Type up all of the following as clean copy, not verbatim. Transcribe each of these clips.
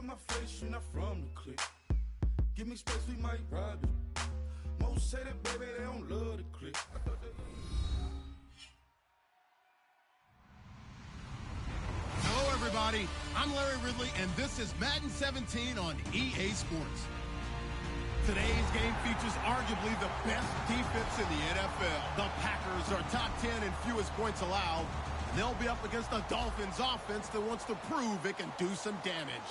in my face, you're not from the clique. Give me space, we might rob it. Most say that, baby, they don't love the clique. Hello, everybody. I'm Larry Ridley, and this is Madden 17 on EA Sports. Today's game features arguably the best defense in the NFL. The Packers are top 10 in fewest points allowed. They'll be up against the Dolphins offense that wants to prove it can do some damage.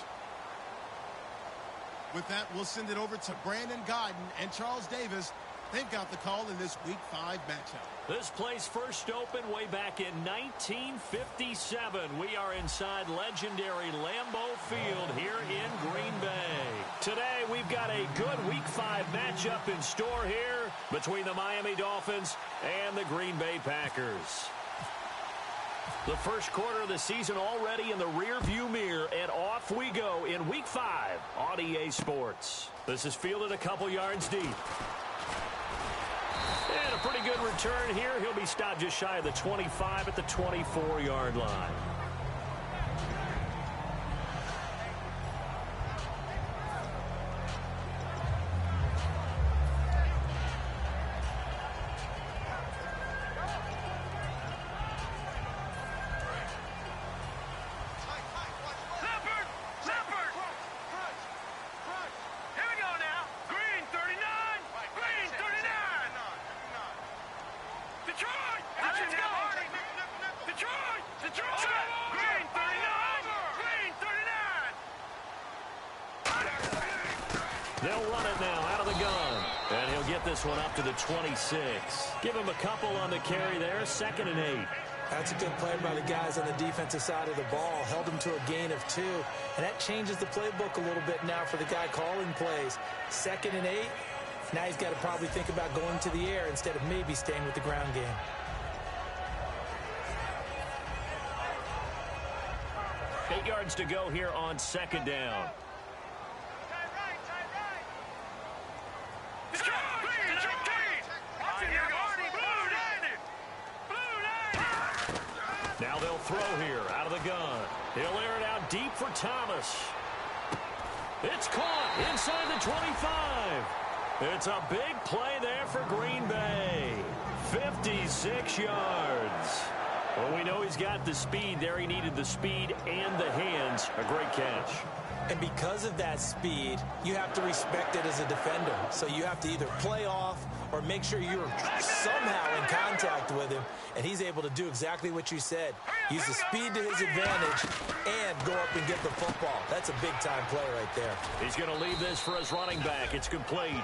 With that, we'll send it over to Brandon Godden and Charles Davis. They've got the call in this Week 5 matchup. This place first opened way back in 1957. We are inside legendary Lambeau Field here in Green Bay. Today, we've got a good Week 5 matchup in store here between the Miami Dolphins and the Green Bay Packers. The first quarter of the season already in the rearview mirror, and off we go in Week 5 on EA Sports. This is fielded a couple yards deep. And a pretty good return here. He'll be stopped just shy of the 25 at the 24-yard line. They'll run it now out of the gun. And he'll get this one up to the 26. Give him a couple on the carry there. 2nd and 8. That's a good play by the guys on the defensive side of the ball. Held him to a gain of 2. And that changes the playbook a little bit now for the guy calling plays. 2nd and 8. Now he's got to probably think about going to the air instead of maybe staying with the ground game. Eight yards to go here on 2nd down. Now they'll throw here out of the gun. He'll air it out deep for Thomas. It's caught inside the 25. It's a big play there for Green Bay. 56 yards. Well, we know he's got the speed there. He needed the speed and the hands. A great catch. And because of that speed, you have to respect it as a defender. So you have to either play off or make sure you're somehow in contact with him. And he's able to do exactly what you said. Use the speed to his advantage and go up and get the football. That's a big-time play right there. He's going to leave this for his running back. It's complete.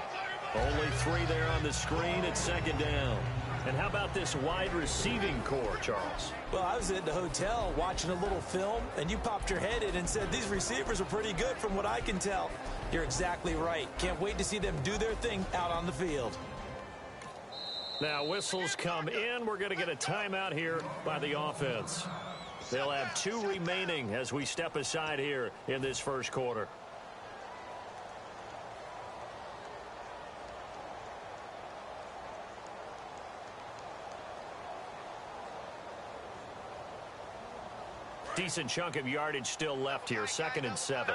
Only 3 there on the screen at 2nd down. And how about this wide receiving core, Charles? Well, I was at the hotel watching a little film, and you popped your head in and said, these receivers are pretty good from what I can tell. You're exactly right. Can't wait to see them do their thing out on the field. Now, whistles come in. We're going to get a timeout here by the offense. They'll have 2 remaining as we step aside here in this first quarter. Decent chunk of yardage still left here. 2nd and 7.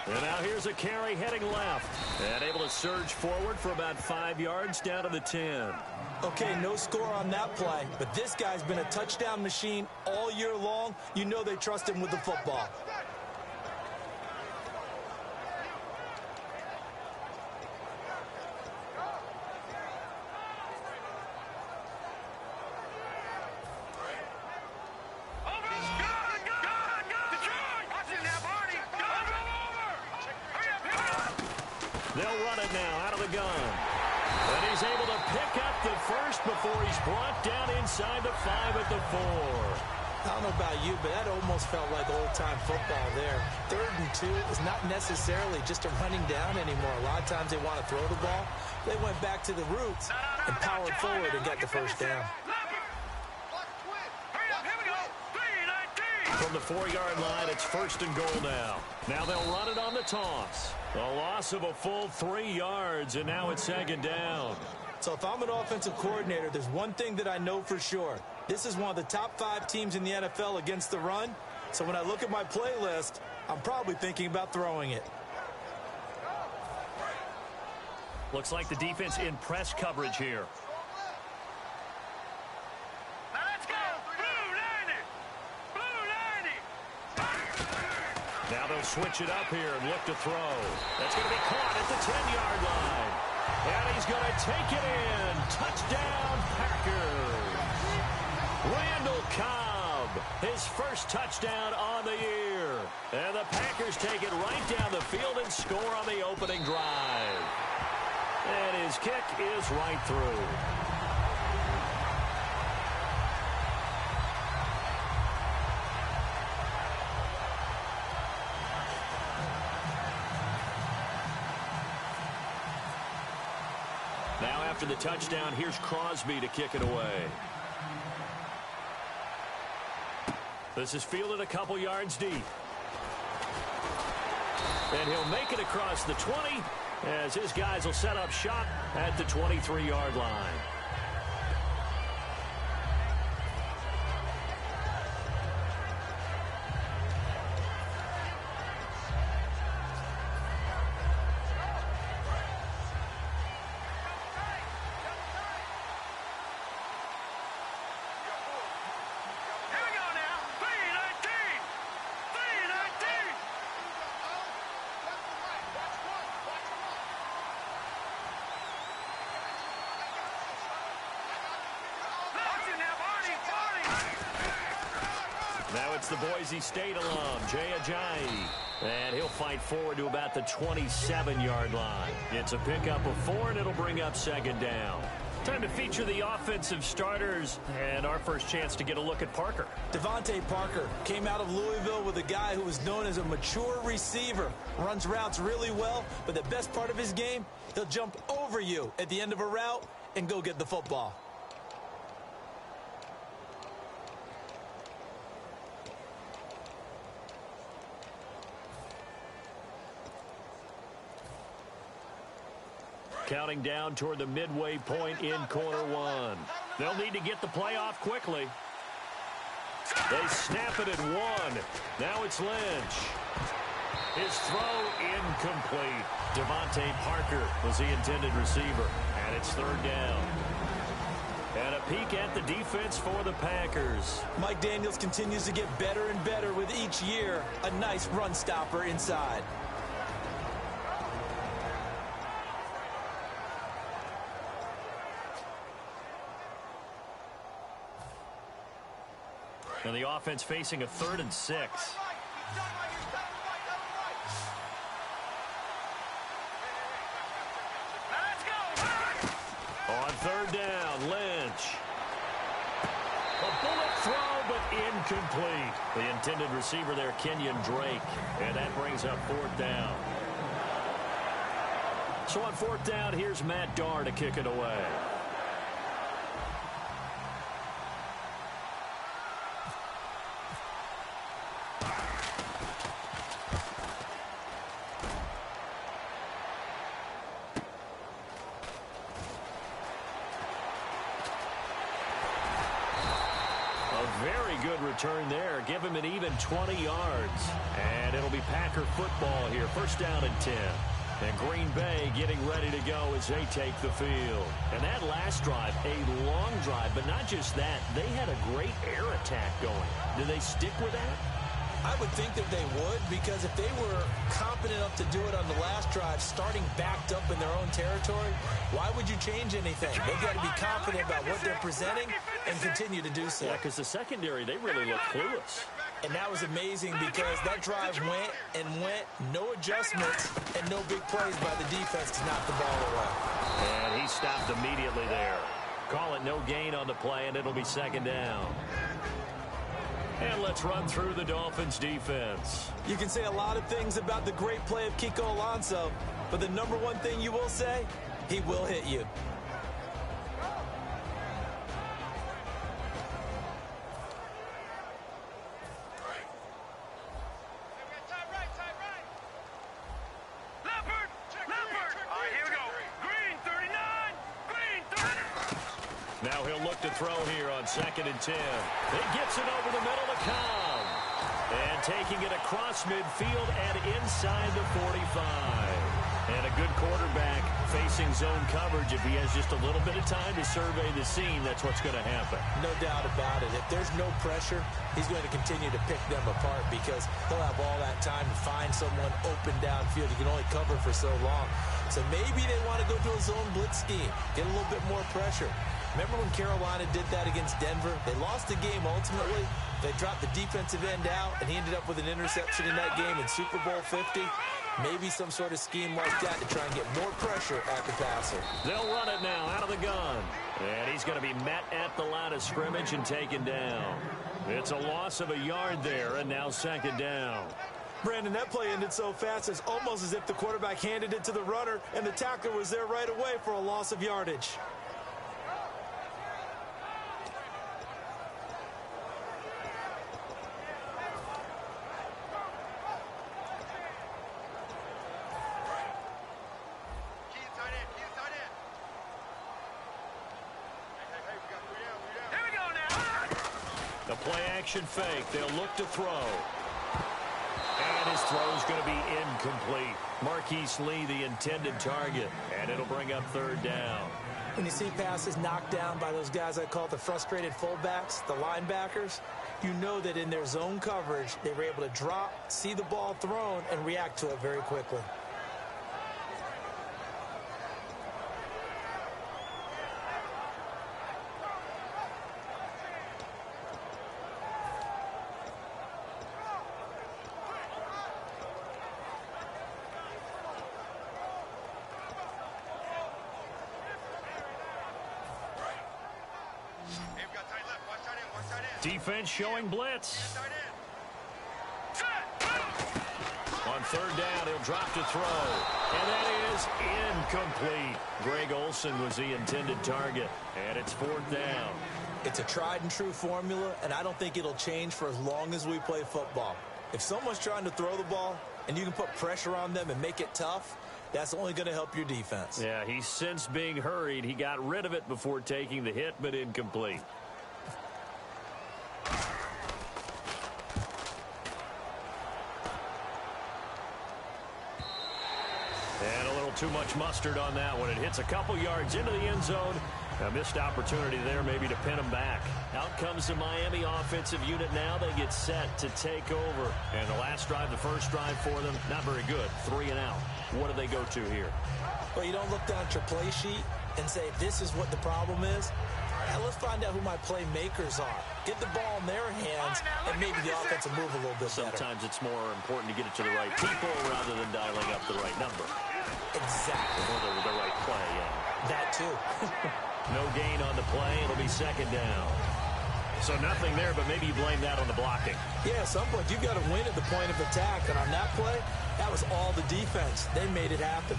And now here's a carry heading left. And able to surge forward for about 5 yards down to the 10. Okay, no score on that play. But this guy's been a touchdown machine all year long. You know they trust him with the football. They'll run it now out of the gun. And he's able to pick up the first before he's brought down inside the 5 at the 4. I don't know about you, but that almost felt like old-time football there. 3rd and 2 is not necessarily just a running down anymore. A lot of times they want to throw the ball. They went back to the roots and powered forward and got the first down. From the 4-yard line, it's 1st and goal now. Now they'll run it on the toss. A loss of a full 3 yards, and now it's 2nd down. So if I'm an offensive coordinator, there's one thing that I know for sure. This is one of the top 5 teams in the NFL against the run. So when I look at my playlist, I'm probably thinking about throwing it. Looks like the defense in press coverage here. Now let's go. Blue 90. Blue 90. Now they'll switch it up here and look to throw. That's going to be caught at the 10-yard line. And he's going to take it in. Touchdown, Packers. Randall Cobb, his first touchdown on the year. And the Packers take it right down the field and score on the opening drive. And his kick is right through. Now after the touchdown, here's Crosby to kick it away. This is fielded a couple yards deep. And he'll make it across the 20 as his guys will set up shop at the 23-yard line. Now it's the Boise State alum, Jay Ajayi. And he'll fight forward to about the 27-yard line. It's a pickup of 4, and it'll bring up second down. Time to feature the offensive starters, and our first chance to get a look at Parker. Devontae Parker came out of Louisville with a guy who was known as a mature receiver. Runs routes really well, but the best part of his game, he'll jump over you at the end of a route and go get the football. Counting down toward the midway point in quarter one. They'll need to get the play off quickly. They snap it at 1. Now it's Lynch. His throw incomplete. Devontae Parker was the intended receiver. And it's third down. And a peek at the defense for the Packers. Mike Daniels continues to get better and better with each year. A nice run stopper inside. And the offense facing a 3rd and 6. On third down, Lynch. A bullet throw, but incomplete. The intended receiver there, Kenyon Drake. And that brings up 4th down. So on 4th down, here's Matt Darr to kick it away. Return there. Give him an even 20 yards. And it'll be Packer football here. First down and 10. And Green Bay getting ready to go as they take the field. And that last drive, a long drive, but not just that. They had a great air attack going. Do they stick with that? I would think that they would, because if they were confident enough to do it on the last drive, starting backed up in their own territory, why would you change anything? They've got to be confident about what they're presenting and continue to do so. Yeah, because the secondary, they really look clueless. And that was amazing because that drive went and went, no adjustments, and no big plays by the defense to knock the ball away. And he stopped immediately there. Call it no gain on the play, and it'll be second down. And let's run through the Dolphins' defense. You can say a lot of things about the great play of Kiko Alonso, but the number one thing you will say, he will hit you. Now he'll They'll look to throw here on 2nd and 10. He gets it over the middle to Cobb. And taking it across midfield and inside the 45. And a good quarterback facing zone coverage. If he has just a little bit of time to survey the scene, that's what's going to happen. No doubt about it. If there's no pressure, he's going to continue to pick them apart because he'll have all that time to find someone open downfield. You can only cover for so long. So maybe they want to go to a zone blitz scheme, get a little bit more pressure. Remember when Carolina did that against Denver? They lost the game ultimately. They dropped the defensive end out, and he ended up with an interception in that game in Super Bowl 50. Maybe some sort of scheme like that to try and get more pressure at the passer. They'll run it now out of the gun. And he's going to be met at the line of scrimmage and taken down. It's a loss of a yard there, and now 2nd down. Brandon, that play ended so fast, it's almost as if the quarterback handed it to the runner, and the tackler was there right away for a loss of yardage. The play-action fake. They'll look to throw. And his throw's going to be incomplete. Marquise Lee, the intended target. And it'll bring up 3rd down. When you see passes knocked down by those guys I call the frustrated fullbacks, the linebackers, you know that in their zone coverage, they were able to drop, see the ball thrown, and react to it very quickly. Defense showing blitz. On 3rd down, he'll drop to throw. And that is incomplete. Greg Olsen was the intended target. And it's 4th down. It's a tried and true formula, and I don't think it'll change for as long as we play football. If someone's trying to throw the ball and you can put pressure on them and make it tough, that's only going to help your defense. Yeah, he's since being hurried. He got rid of it before taking the hit, but incomplete. And a little too much mustard on that one. It hits a couple yards into the end zone. A missed opportunity there maybe to pin him back. Out comes the Miami offensive unit now. They get set to take over. And the last drive, the first drive for them, not very good. 3 and out. What do they go to here? Well, you don't look down at your play sheet and say, this is what the problem is. Now, let's find out who my playmakers are. Get the ball in their hands, and maybe the offense will move a little bit better. Sometimes it's more important to get it to the right people rather than dialing up the right number. Exactly. Or the right play, yeah. That too. No gain on the play. It'll be 2nd down. So nothing there, but maybe you blame that on the blocking. Yeah, at some point you've got to win at the point of attack. And on that play, that was all the defense. They made it happen.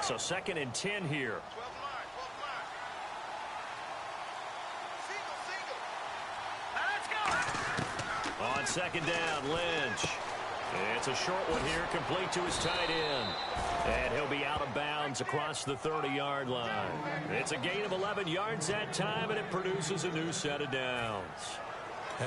So 2nd and 10 here. On 2nd down, Lynch. It's a short one here, complete to his tight end. And he'll be out of bounds across the 30-yard line. It's a gain of 11 yards that time, and it produces a new set of downs.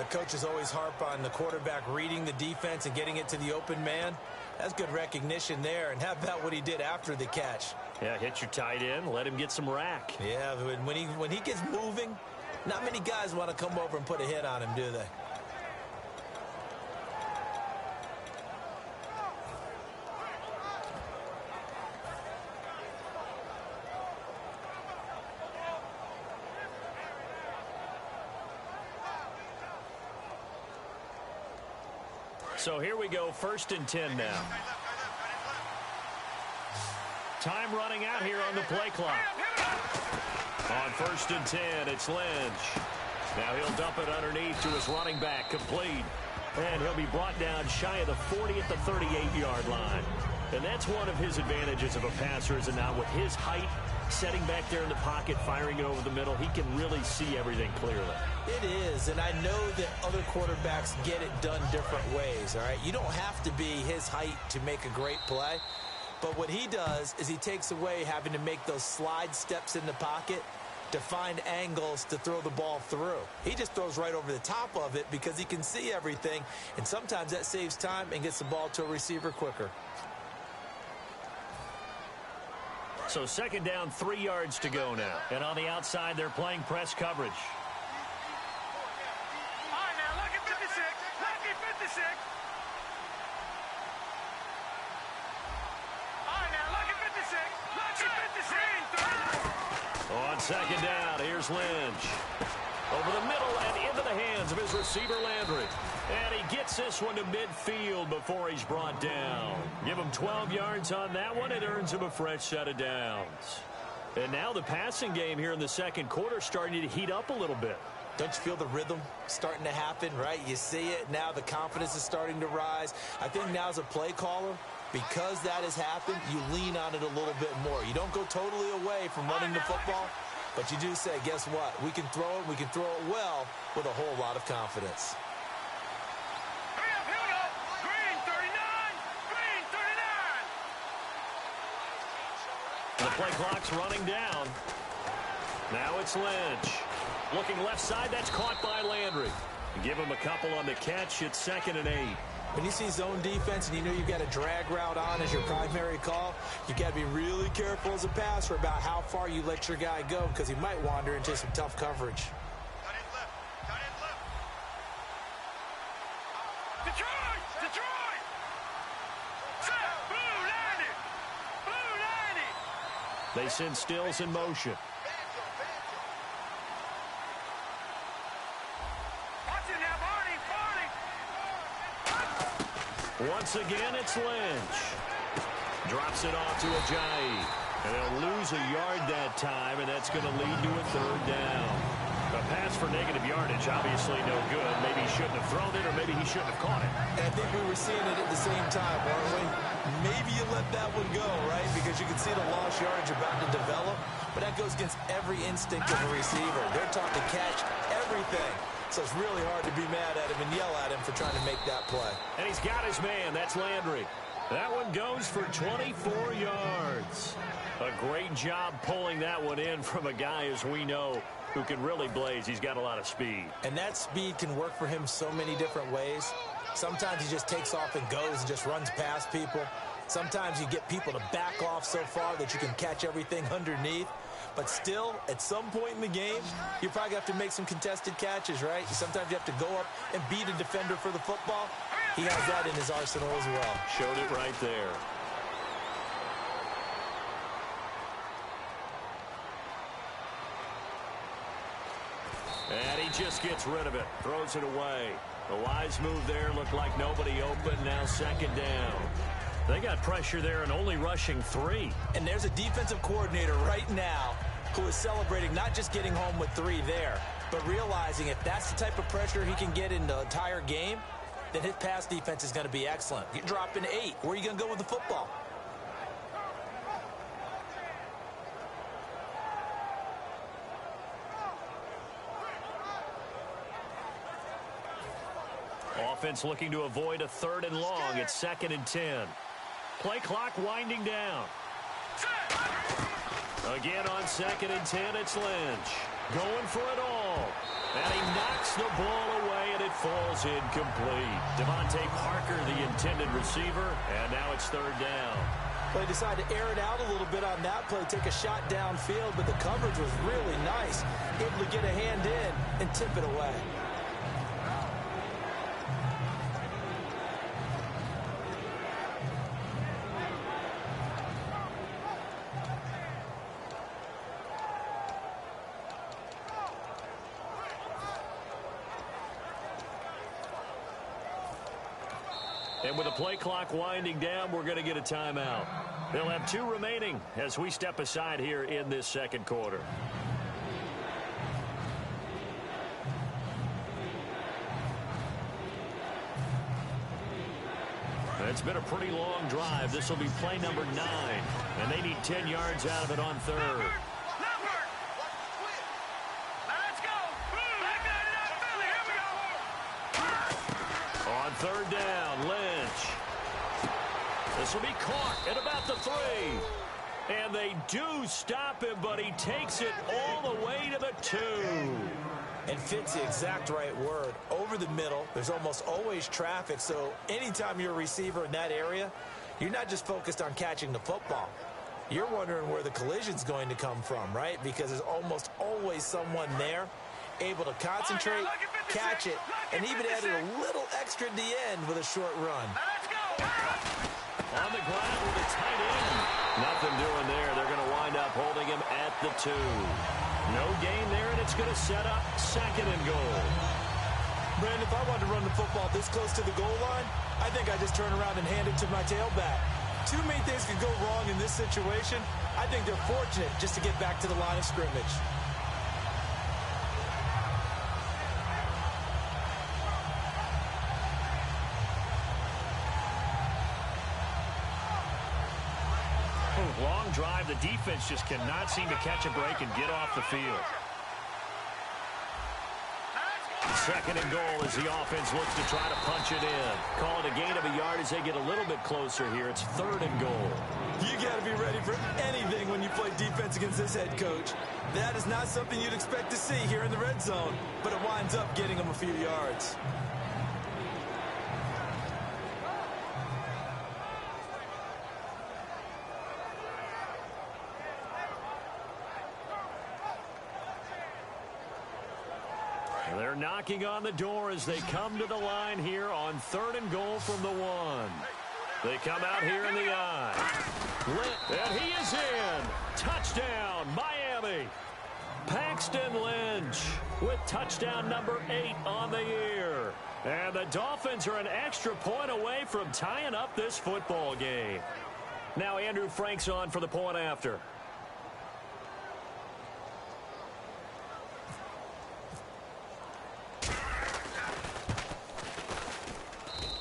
Coaches always harp on the quarterback reading the defense and getting it to the open man. That's good recognition there. And how about what he did after the catch? Yeah, hit your tight end, let him get some rack. Yeah, when he gets moving, not many guys want to come over and put a hit on him, do they? So here we go, 1st and 10 now. Time running out here on the play clock. On 1st and 10, it's Lynch. Now he'll dump it underneath to his running back, complete. And he'll be brought down shy of the 40 at the 38-yard line. And that's one of his advantages of a passer, is it not? With his height, setting back there in the pocket, firing it over the middle, he can really see everything clearly. It is, and I know that other quarterbacks get it done different ways, all right? You don't have to be his height to make a great play, but what he does is he takes away having to make those slide steps in the pocket to find angles to throw the ball through. He just throws right over the top of it because he can see everything, and sometimes that saves time and gets the ball to a receiver quicker. So 2nd down, 3 yards to go now. And on the outside, they're playing press coverage. All right, now, lucky 56. Lucky 56. All right, now, lucky 56. Lucky 56. On 2nd down, here's Lynch. Over the middle and into the hands of his receiver, Landry. And he gets this one to midfield before he's brought down. Give him 12 yards on that one. It earns him a fresh set of downs. And now the passing game here in the 2nd quarter starting to heat up a little bit. Don't you feel the rhythm starting to happen, right? You see it. Now the confidence is starting to rise. I think now as a play caller, because that has happened, you lean on it a little bit more. You don't go totally away from running the football, but you do say, guess what? We can throw it. We can throw it well with a whole lot of confidence. The play clock's running down. Now it's Lynch. Looking left side, that's caught by Landry. Give him a couple on the catch. It's 2nd and 8. When you see zone defense and you know you've got a drag route on as your primary call, you got to be really careful as a passer about how far you let your guy go because he might wander into some tough coverage. Cut it left. Cut it left. Detroit! Detroit! Set! Blue landed! Blue landed! They send Stills in motion. Watch it now, Barney! Barney! Once again, it's Lynch. Drops it off to Ajayi. And they'll lose a yard that time, and that's going to lead to a 3rd down. A pass for negative yardage, obviously no good. Maybe he shouldn't have thrown it, or maybe he shouldn't have caught it. And I think we were seeing it at the same time, weren't we? Maybe you let that one go, right? Because you can see the lost yardage about to develop, but that goes against every instinct of a receiver. They're taught to catch everything. So it's really hard to be mad at him and yell at him for trying to make that play. And he's got his man. That's Landry. That one goes for 24 yards. A great job pulling that one in from a guy, as we know, who can really blaze. He's got a lot of speed. And that speed can work for him so many different ways. Sometimes he just takes off and goes and just runs past people. Sometimes you get people to back off so far that you can catch everything underneath. But still, at some point in the game, you probably have to make some contested catches, right? Sometimes you have to go up and beat a defender for the football. He has that in his arsenal as well. Showed it right there. And he just gets rid of it. Throws it away. The wise move there. Looked like nobody open. Now 2nd down. They got pressure there and only rushing 3. And there's a defensive coordinator right now who is celebrating not just getting home with 3 there, but realizing if that's the type of pressure he can get in the entire game, then his pass defense is going to be excellent. You're dropping 8. Where are you going to go with the football? Offense looking to avoid a 3rd and long. It's 2nd and 10. Play clock winding down. Again on 2nd and 10, it's Lynch. Going for it all. And he knocks the ball away, and it falls incomplete. Devontae Parker, the intended receiver, and now it's 3rd down. Well, they decided to air it out a little bit on that play, take a shot downfield, but the coverage was really nice. Able to get a hand in and tip it away. And with the play clock winding down, we're going to get a timeout. They'll have 2 remaining as we step aside here in this 2nd quarter. It's been a pretty long drive. This will be play number 9, and they need 10 yards out of it on 3rd. Let's go! Back third down. Lynch. This will be caught at about the 3. And they do stop him, but he takes it all the way to the 2. And fits the exact right word. Over the middle, there's almost always traffic, so anytime you're a receiver in that area, you're not just focused on catching the football. You're wondering where the collision's going to come from, right? Because there's almost always someone there able to concentrate, catch it, and even added a little extra at the end with a short run. On the ground with a tight end. Nothing doing there. They're going to wind up holding him at the 2. No gain there, and it's going to set up 2nd and goal. Brandon, if I wanted to run the football this close to the goal line, I think I just turn around and hand it to my tailback. Too many things could go wrong in this situation. I think they're fortunate just to get back to the line of scrimmage. Long drive. The defense just cannot seem to catch a break and get off the field. 2nd and goal as the offense looks to try to punch it in. Call it a gain of a yard as they get a little bit closer here. It's 3rd and goal. You got to be ready for anything when you play defense against this head coach. That is not something you'd expect to see here in the red zone, but it winds up getting them a few yards. They're knocking on the door as they come to the line here on 3rd and goal from the 1. They come out here in the I. And he is in. Touchdown, Miami. Paxton Lynch with touchdown number 8 on the year. And the Dolphins are an extra point away from tying up this football game. Now Andrew Frank's on for the point after.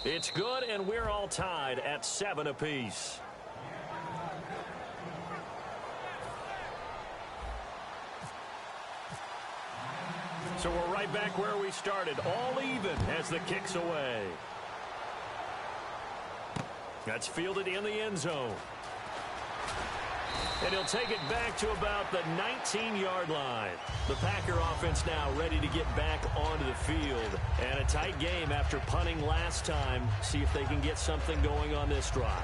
It's good, and we're all tied at 7 apiece. So we're right back where we started, all even as the kick's away. That's fielded in the end zone. And he'll take it back to about the 19-yard line. The Packer offense now ready to get back onto the field. And a tight game after punting last time. See if they can get something going on this drive.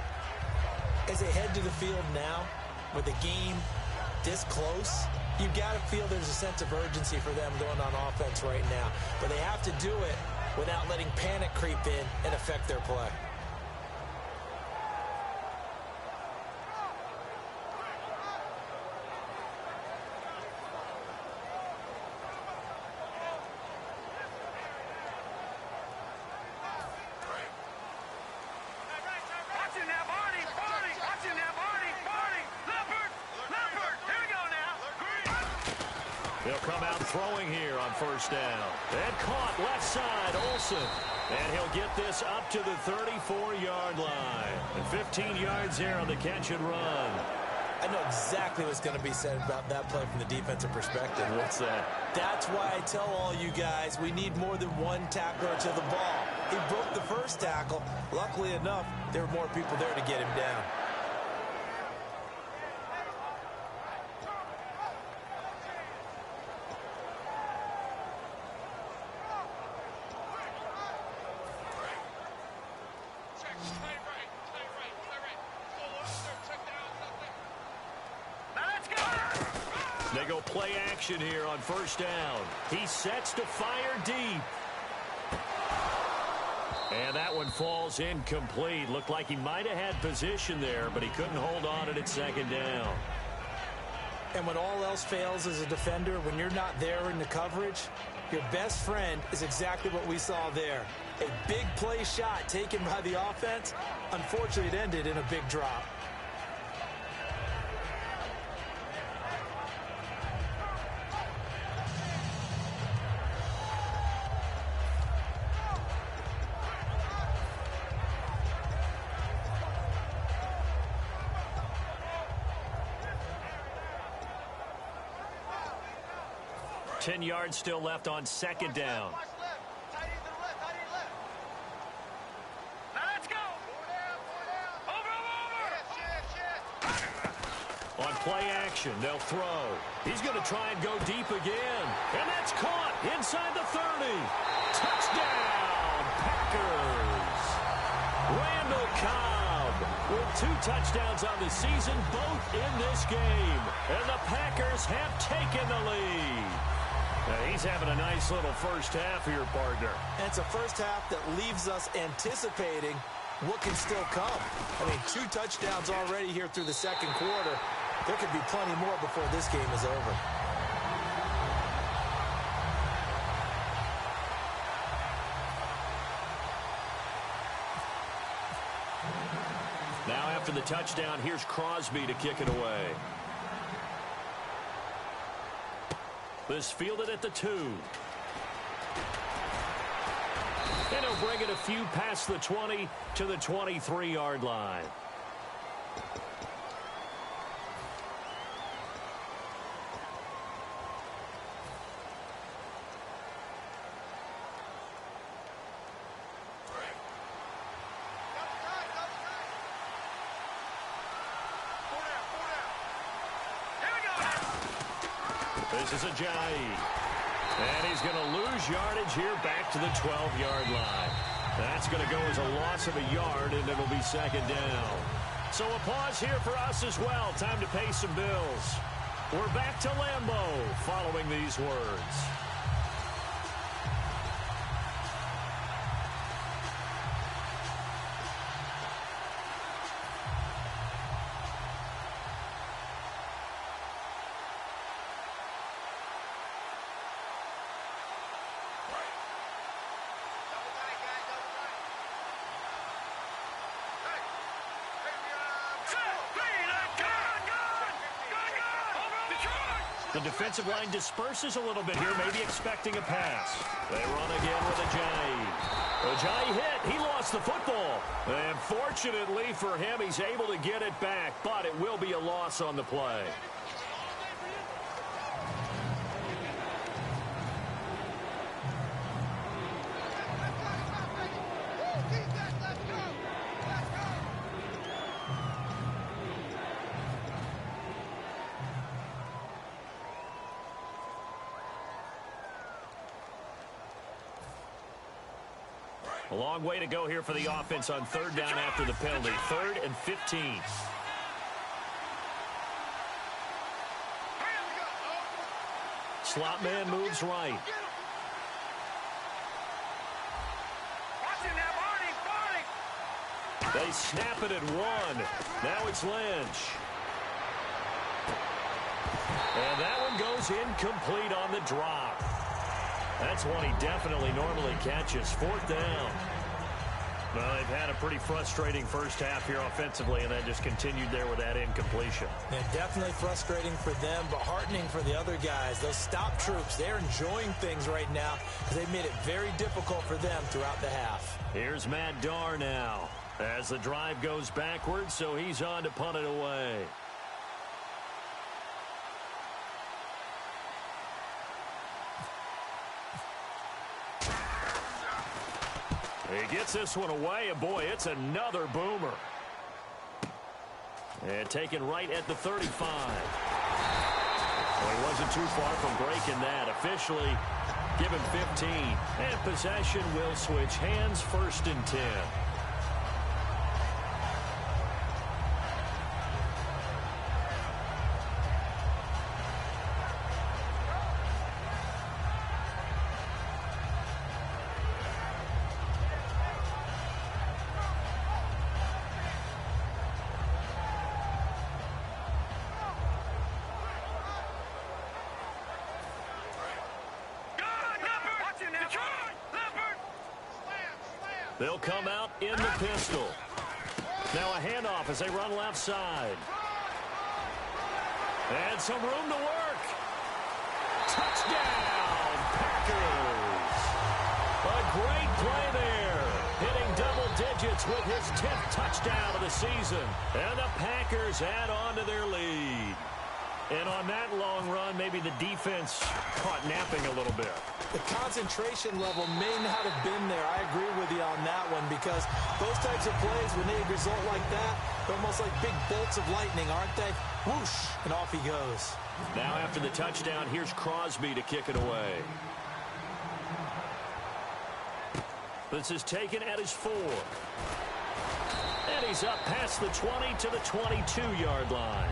As they head to the field now, with the game this close, you've got to feel there's a sense of urgency for them going on offense right now. But they have to do it without letting panic creep in and affect their play. They'll come out throwing here on 1st down. And caught left side, Olsen. And he'll get this up to the 34-yard line. And 15 yards there on the catch and run. I know exactly what's going to be said about that play from the defensive perspective. What's that? That's why I tell all you guys we need more than one tackler to the ball. He broke the first tackle. Luckily enough, there were more people there to get him down. They go play action here on 1st down. He sets to fire deep. And that one falls incomplete. Looked like he might have had position there, but he couldn't hold on at 2nd down. And when all else fails as a defender, when you're not there in the coverage, your best friend is exactly what we saw there. A big play shot taken by the offense. Unfortunately, it ended in a big drop. Ten yards still left on 2nd down. On play action, they'll throw. He's going to try and go deep again. And that's caught inside the 30. Touchdown, Packers. Randall Cobb with 2 touchdowns on the season, both in this game. And the Packers have taken the lead. Now, he's having a nice little first half here, partner. And it's a first half that leaves us anticipating what can still come. I mean, 2 touchdowns already here through the second quarter. There could be plenty more before this game is over. Now after the touchdown, here's Crosby to kick it away. This fielded at the 2. And he'll bring it a few past the 20 to the 23-yard line. This is Ajayi. And he's going to lose yardage here back to the 12-yard line. That's going to go as a loss of a yard, and it'll be second down. So a pause here for us as well. Time to pay some bills. We're back to Lambeau following these words. The defensive line disperses a little bit here, maybe expecting a pass. They run again with Ajayi. Ajayi hit. He lost the football. And fortunately for him, he's able to get it back, but it will be a loss on the play. A long way to go here for the offense on third down after the penalty. 3rd and 15. Slot man moves right. They snap it at 1. Now it's Lynch. And that one goes incomplete on the drop. That's one he definitely normally catches. 4th down. Well, they've had a pretty frustrating first half here offensively, and that just continued there with that incompletion. Yeah, definitely frustrating for them, but heartening for the other guys. Those stop troops, they're enjoying things right now because they've made it very difficult for them throughout the half. Here's Matt Darr now as the drive goes backwards, so he's on to punt it away. He gets this one away, and boy, it's another boomer. And taken right at the 35. Well, he wasn't too far from breaking that. Officially, give him 15. And possession will switch hands, 1st and 10. They'll come out in the pistol. Now a handoff as they run left side. And some room to work. Touchdown, Packers. A great play there. Hitting double digits with his 10th touchdown of the season. And the Packers add on to their lead. And on that long run, maybe the defense caught napping a little bit. The concentration level may not have been there. I agree with you on that one because those types of plays, when they result like that, They're almost like big bolts of lightning, aren't they? Whoosh, and off he goes. Now after the touchdown, here's Crosby to kick it away. This is taken at his 4. And he's up past the 20 to the 22-yard line.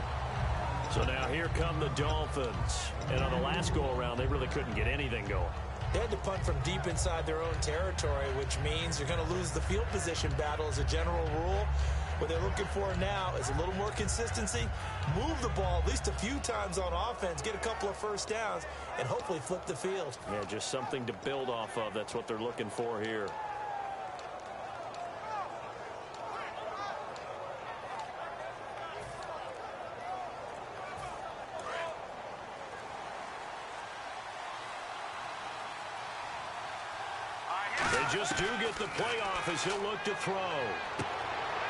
So now here come the Dolphins. And on the last go-around, they really couldn't get anything going. They had to punt from deep inside their own territory, which means you're going to lose the field position battle as a general rule. What they're looking for now is a little more consistency, move the ball at least a few times on offense, get a couple of first downs, and hopefully flip the field. Yeah, just something to build off of. That's what they're looking for here. They just do get the playoff as he'll look to throw.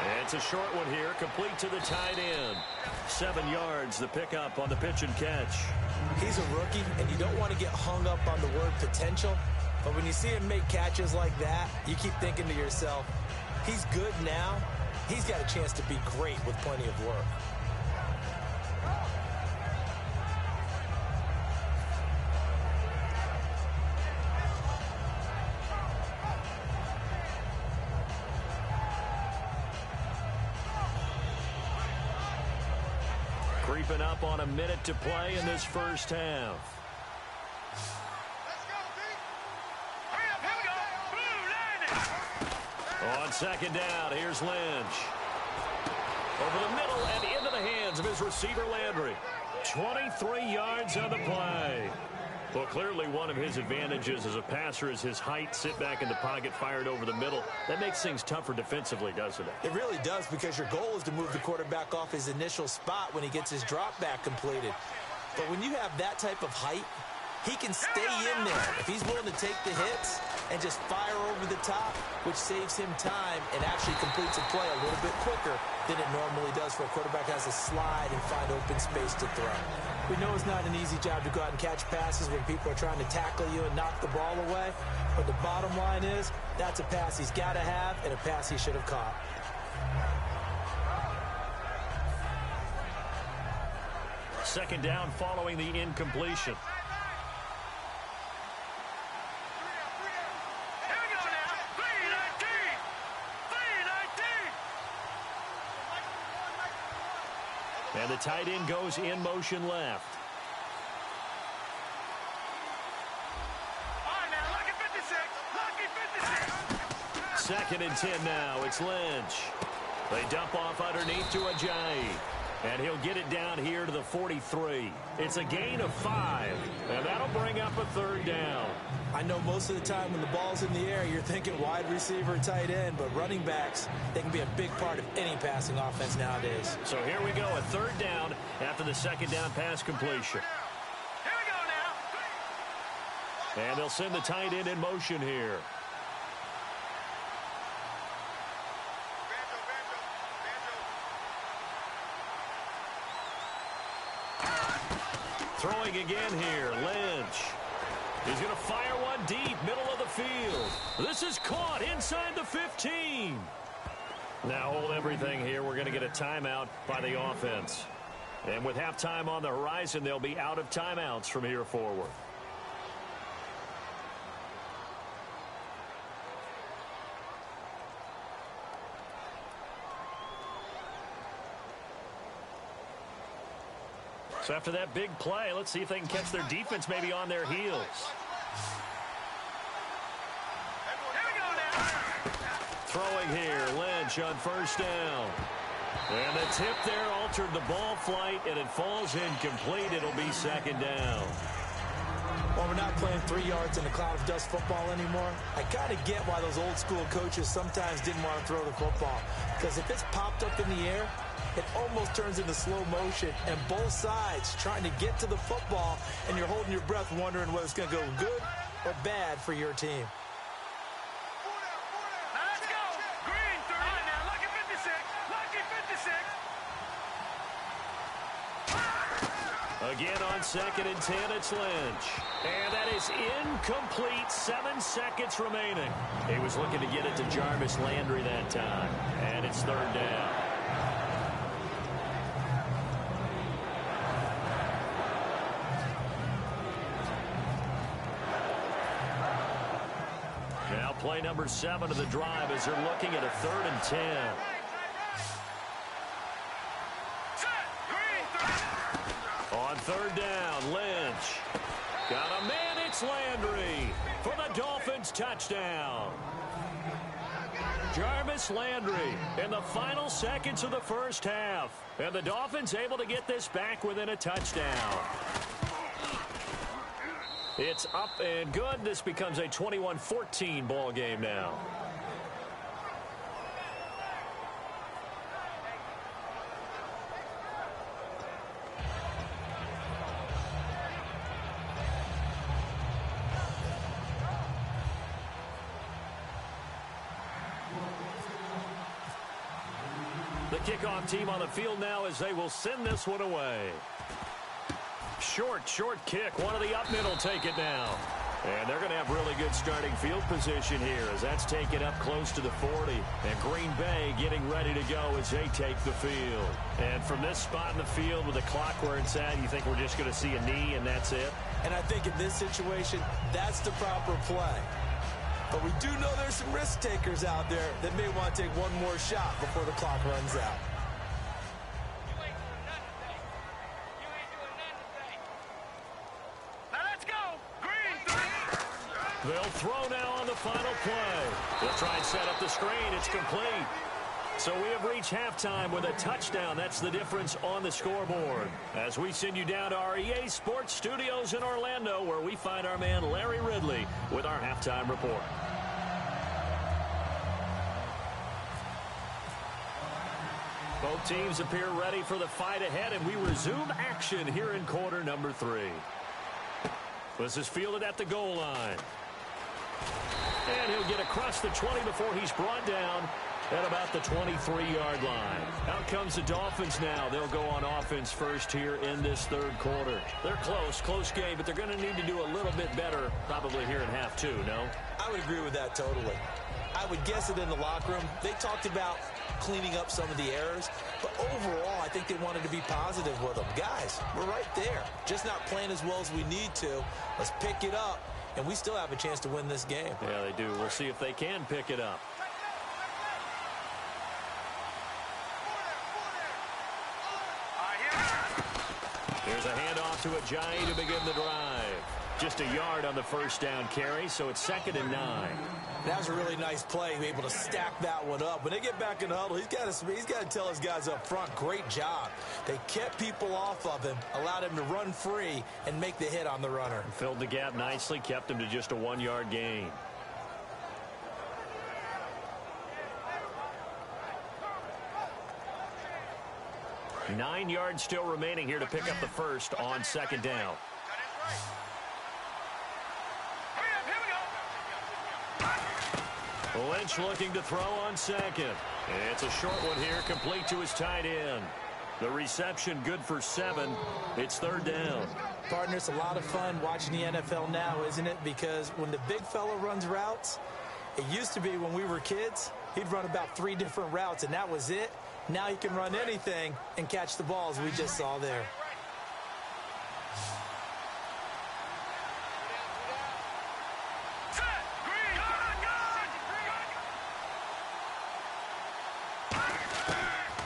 And it's a short one here, complete to the tight end. 7 yards, the pickup on the pitch and catch. He's a rookie, and you don't want to get hung up on the word potential. But when you see him make catches like that, you keep thinking to yourself, he's good now. He's got a chance to be great with plenty of work. Creeping up on a minute to play in this first half. On second down, here's Lynch. Over the middle and into the hands of his receiver, Landry. 23 yards on the play. Well, clearly one of his advantages as a passer is his height. Sit back in the pocket, fired over the middle. That makes things tougher defensively, doesn't it? It really does, because your goal is to move the quarterback off his initial spot when he gets his drop back completed. But when you have that type of height, he can stay in there if he's willing to take the hits and just fire over the top, which saves him time and actually completes a play a little bit quicker than it normally does for a quarterback who has to slide and find open space to throw. We know it's not an easy job to go out and catch passes when people are trying to tackle you and knock the ball away. But the bottom line is, that's a pass he's got to have and a pass he should have caught. Second down following the incompletion. And the tight end goes in motion left. All right, now, lucky 56. Lucky 56. Second and 10 now. It's Lynch. They dump off underneath to Ajayi. And he'll get it down here to the 43. It's a gain of 5. And that'll bring up a third down. I know most of the time when the ball's in the air, you're thinking wide receiver, tight end, but running backs, they can be a big part of any passing offense nowadays. So here we go, a third down after the second down pass completion. Here we go now. And they'll send the tight end in motion here. Throwing again here, Lynch. He's going to fire one deep, middle of the field. This is caught inside the 15. Now hold everything here. We're going to get a timeout by the offense. And with halftime on the horizon, they'll be out of timeouts from here forward. So after that big play, let's see if they can catch their defense maybe on their heels. Throwing here, Lynch on first down. And the tip there altered the ball flight, and it falls incomplete. It'll be second down. Well, we're not playing 3 yards in a cloud of dust football anymore. I kind of get why those old school coaches sometimes didn't want to throw the football. Because if it's popped up in the air, it almost turns into slow motion, and both sides trying to get to the football, and you're holding your breath wondering whether it's going to go good or bad for your team. Let's go. Green 3. All right, now, lucky 56. Lucky 56. Again on second and 10, it's Lynch. And that is incomplete. 7 seconds remaining. He was looking to get it to Jarvis Landry that time. And it's third down. Play number 7 of the drive as they're looking at a 3rd and 10. On 3rd down, Lynch. Got a man, it's Landry for the Dolphins touchdown. Jarvis Landry in the final seconds of the first half. And the Dolphins able to get this back within a touchdown. It's up and good. This becomes a 21-14 ball game now. The kickoff team on the field now as they will send this one away. Short kick. One of the up middle take it now. And they're going to have really good starting field position here as that's taken up close to the 40. And Green Bay getting ready to go as they take the field. And from this spot in the field with the clock where it's at, you think we're just going to see a knee and that's it? And I think in this situation, that's the proper play. But we do know there's some risk takers out there that may want to take one more shot before the clock runs out. They'll throw now on the final play. They'll try and set up the screen. It's complete. So we have reached halftime with a touchdown. That's the difference on the scoreboard. As we send you down to our EA Sports Studios in Orlando, where we find our man Larry Ridley with our halftime report. Both teams appear ready for the fight ahead, and we resume action here in quarter number 3. This is fielded at the goal line. And he'll get across the 20 before he's brought down at about the 23-yard line. Out comes the Dolphins now. They'll go on offense first here in this 3rd quarter. They're close game, but they're going to need to do a little bit better probably here in half 2, no? I would agree with that totally. I would guess it in the locker room. They talked about cleaning up some of the errors, but overall, I think they wanted to be positive with them. Guys, we're right there. Just not playing as well as we need to. Let's pick it up, and we still have a chance to win this game. Yeah, they do. We'll see if they can pick it up. Here's a handoff to Ajayi to begin the drive. Just a yard on the first down carry, so it's 2nd and 9. That was a really nice play, able to stack that one up. When they get back in the huddle, he's got to tell his guys up front, great job. They kept people off of him, allowed him to run free and make the hit on the runner. Filled the gap nicely, kept him to just a 1-yard gain. Nine yards still remaining here to pick up the first on 2nd down. Lynch looking to throw on 2nd. It's a short one here, complete to his tight end. The reception good for 7. It's 3rd down. Partner, it's a lot of fun watching the NFL now, isn't it? Because when the big fella runs routes, it used to be when we were kids, he'd run about 3 different routes, and that was it. Now he can run anything and catch the balls we just saw there.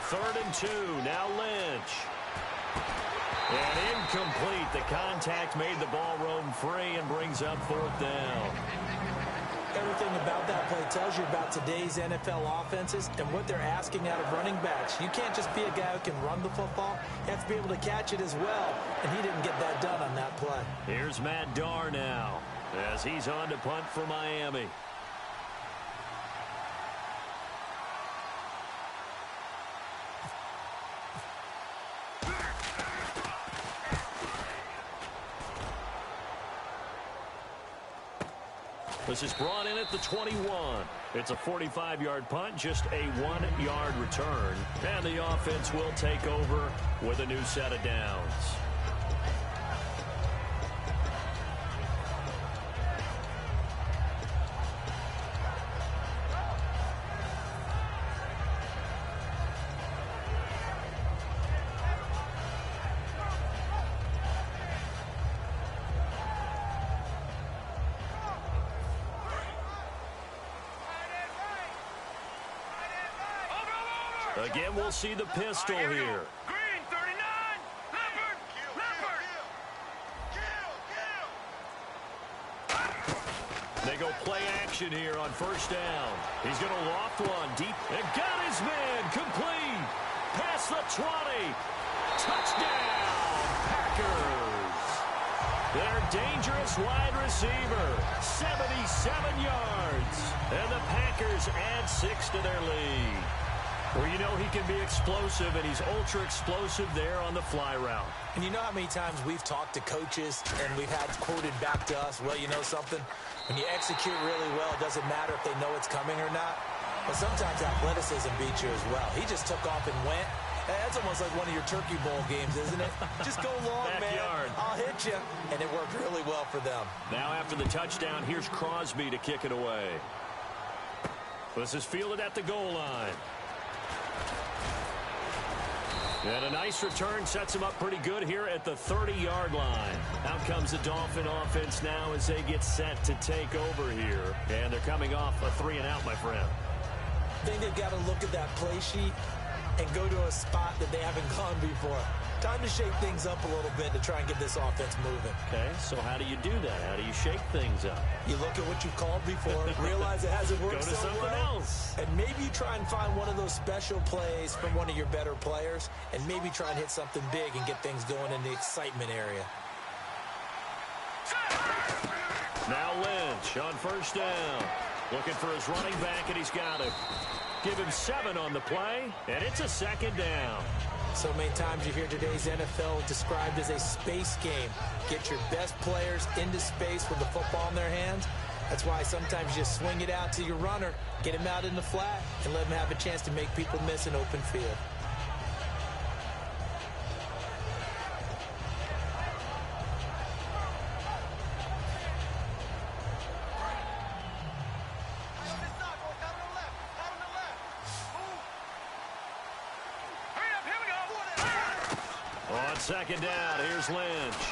Third and 2, now Lynch. And incomplete. The contact made the ball roam free and brings up 4th down. Everything about that play tells you about today's NFL offenses and what they're asking out of running backs. You can't just be a guy who can run the football. You have to be able to catch it as well, and he didn't get that done on that play. Here's Matt Darr now as he's on to punt for Miami. This is brought in at the 21. It's a 45-yard punt, just a 1-yard return. And the offense will take over with a new set of downs. Again, we'll see the pistol here. Green, 39. Leopard. They go play action here on first down. He's going to loft one deep. And got his man complete. Past the 20. Touchdown, Packers. Their dangerous wide receiver, 77 yards. And the Packers add 6 to their lead. Well, you know he can be explosive, and he's ultra-explosive there on the fly route. And you know how many times we've talked to coaches and we've had quoted back to us, well, you know something? When you execute really well, it doesn't matter if they know it's coming or not. But sometimes athleticism beats you as well. He just took off and went. That's almost like one of your Turkey Bowl games, isn't it? Just go long, man. I'll hit you. And it worked really well for them. Now after the touchdown, here's Crosby to kick it away. This is fielded at the goal line. And a nice return sets him up pretty good here at the 30-yard line. Out comes the Dolphin offense now as they get set to take over here. And they're coming off a 3-and-out, my friend. I think they've got to look at that play sheet and go to a spot that they haven't gone before. Time to shake things up a little bit to try and get this offense moving. Okay, so how do you do that? How do you shake things up? You look at what you've called before, realize it hasn't worked so well. Go to something else. And maybe you try and find one of those special plays from one of your better players, and maybe try and hit something big and get things going in the excitement area. Now Lynch on first down. Looking for his running back, and he's got it. Give him 7 on the play, and it's a second down. So many times you hear today's NFL described as a space game. Get your best players into space with the football in their hands. That's why sometimes you just swing it out to your runner, get him out in the flat, and let him have a chance to make people miss an open field. Second down, here's Lynch.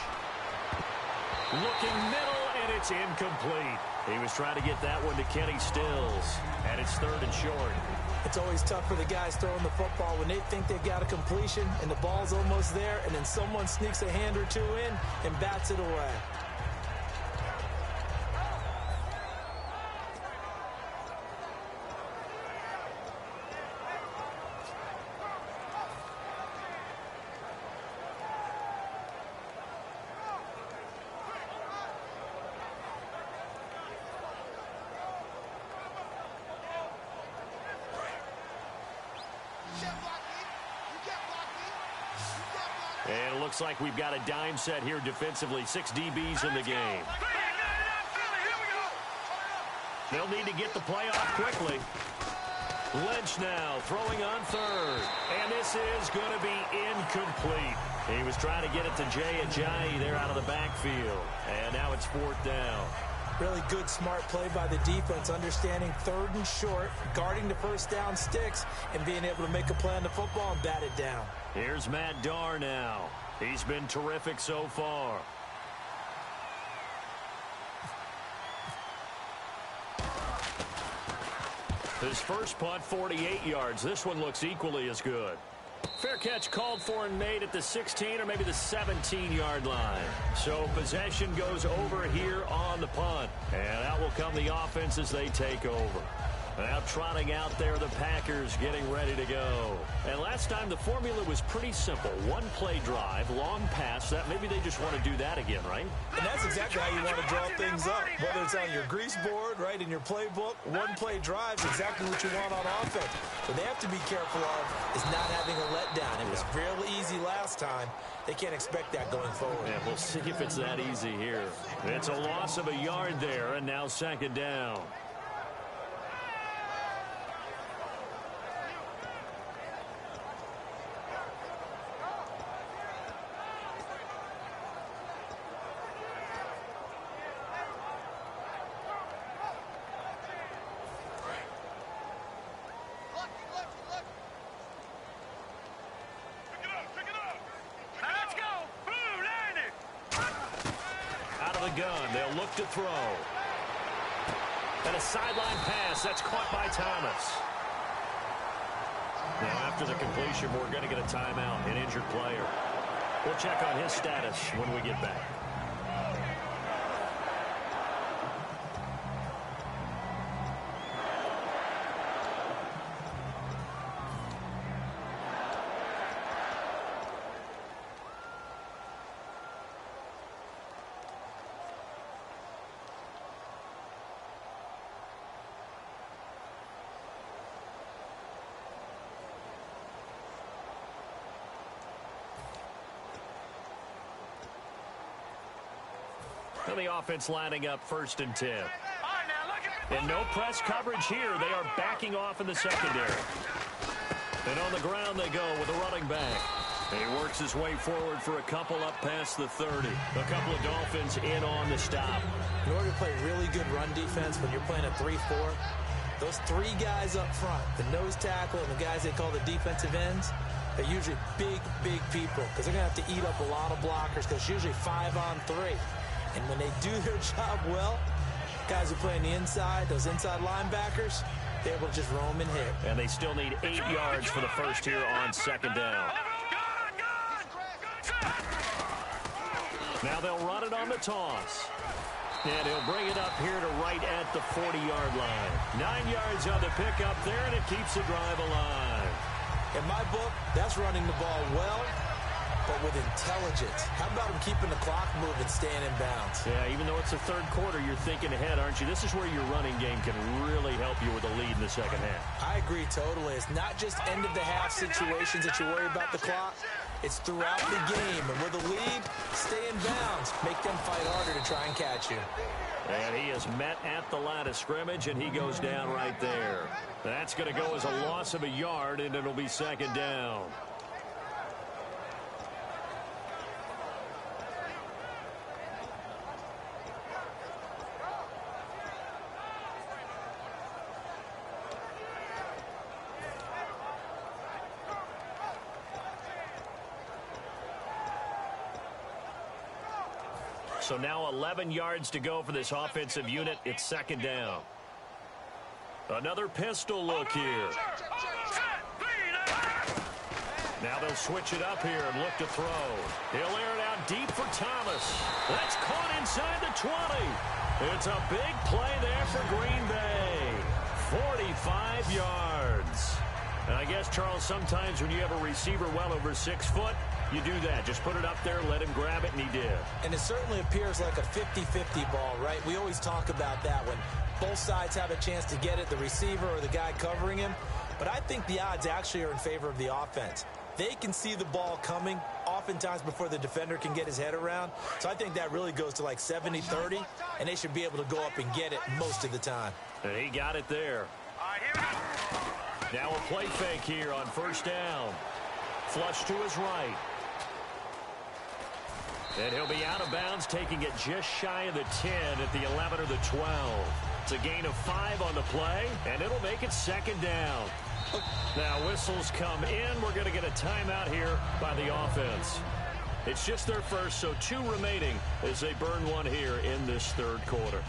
Looking middle, and it's incomplete. He was trying to get that one to Kenny Stills, and it's 3rd and short. It's always tough for the guys throwing the football when they think they've got a completion, and the ball's almost there, and then someone sneaks a hand or two in and bats it away. And it looks like we've got a dime set here defensively. 6 DBs in the game. They'll need to get the play off quickly. Lynch now throwing on 3rd. And this is going to be incomplete. He was trying to get it to Jay Ajayi there out of the backfield. And now it's 4th down. Really good, smart play by the defense, understanding 3rd and short, guarding the first down sticks, and being able to make a play on the football and bat it down. Here's Matt Darr now. He's been terrific so far. His first punt, 48 yards. This one looks equally as good. Fair catch called for and made at the 16 or maybe the 17-yard line. So possession goes over here on the punt. And out will come the offense as they take over. Now trotting out there, the Packers getting ready to go. And last time the formula was pretty simple. 1-play drive, long pass. That maybe they just want to do that again, right? And that's exactly how you want to draw things up. Whether it's on your grease board, right, in your playbook, 1-play drive is exactly what you want on offense. What they have to be careful of is not having a letdown. It was real easy last time. They can't expect that going forward. Yeah, we'll see if it's that easy here. It's a loss of a yard there, and now 2nd down. Gun. They'll look to throw. And a sideline pass. That's caught by Thomas. Now, after the completion, we're going to get a timeout, an injured player. We'll check on his status when we get back. And the offense lining up 1st and 10. And no press coverage here. They are backing off in the secondary. And on the ground they go with a running back. And he works his way forward for a couple up past the 30. A couple of Dolphins in on the stop. In order to play really good run defense when you're playing a 3-4, those 3 guys up front, the nose tackle and the guys they call the defensive ends, they're usually big people because they're going to have to eat up a lot of blockers because it's usually 5-on-3. And when they do their job well, guys who play on the inside, those inside linebackers, they're able to just roam and hit. And they still need 8 yards for the first here on 2nd down. Now they'll run it on the toss. And he'll bring it up here to right at the 40-yard line. 9 yards on the pickup there, and it keeps the drive alive. In my book, that's running the ball well, but with intelligence. How about him keeping the clock moving, staying in bounds? Yeah, even though it's the 3rd quarter, you're thinking ahead, aren't you? This is where your running game can really help you with a lead in the 2nd half. I agree totally. It's not just end-of-the-half situations that you worry about the clock. It's throughout the game. And with a lead, stay in bounds. Make them fight harder to try and catch you. And he is met at the line of scrimmage, and he goes down right there. That's going to go as a loss of a yard, and it'll be 2nd down. So now 11 yards to go for this offensive unit. It's 2nd down. Another pistol look here. Now they'll switch it up here and look to throw. He'll air it out deep for Thomas. That's caught inside the 20. It's a big play there for Green Bay. 45 yards. And I guess, Charles, sometimes when you have a receiver well over 6 foot, you do that. Just put it up there, let him grab it, and he did. And it certainly appears like a 50-50 ball, right? We always talk about that when both sides have a chance to get it, the receiver or the guy covering him. But I think the odds actually are in favor of the offense. They can see the ball coming oftentimes before the defender can get his head around. So I think that really goes to like 70-30, and they should be able to go up and get it most of the time. And he got it there. Now a play fake here on 1st down. Flush to his right. And he'll be out of bounds, taking it just shy of the 10 at the 11 or the 12. It's a gain of 5 on the play, and it'll make it 2nd down. Now whistles come in. We're going to get a timeout here by the offense. It's just their first, so 2 remaining as they burn one here in this 3rd quarter.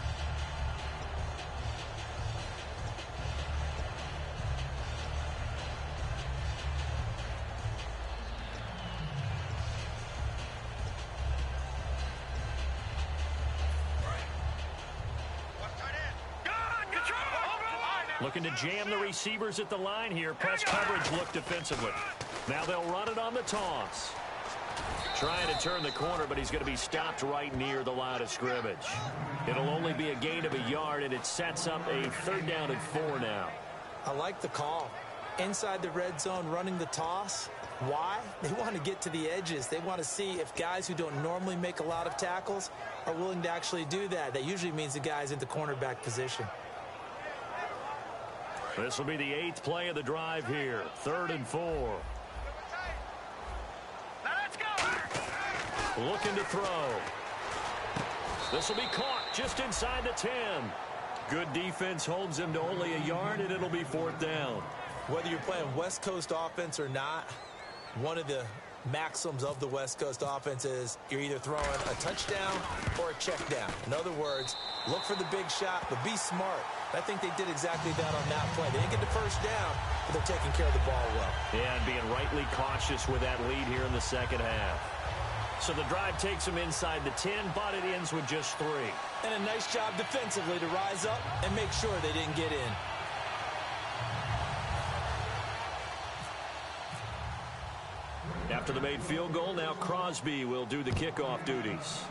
Looking to jam the receivers at the line here. Press coverage look defensively. Now they'll run it on the toss. Trying to turn the corner, but he's going to be stopped right near the line of scrimmage. It'll only be a gain of a yard, and it sets up a 3rd down and 4 now. I like the call. Inside the red zone, running the toss. Why? They want to get to the edges. They want to see if guys who don't normally make a lot of tackles are willing to actually do that. That usually means the guy's in the cornerback position. This will be the 8th play of the drive here. 3rd and 4. Let's go. Looking to throw. This will be caught just inside the 10. Good defense holds him to only a yard, and it'll be 4th down. Whether you're playing West Coast offense or not, one of the maxims of the West Coast offense is you're either throwing a touchdown or a check down. In other words, look for the big shot, but be smart. I think they did exactly that on that play. They didn't get the first down, but they're taking care of the ball well. Yeah, and being rightly cautious with that lead here in the second half. So the drive takes them inside the 10, but it ends with just 3. And a nice job defensively to rise up and make sure they didn't get in. After the made field goal, now Crosby will do the kickoff duties.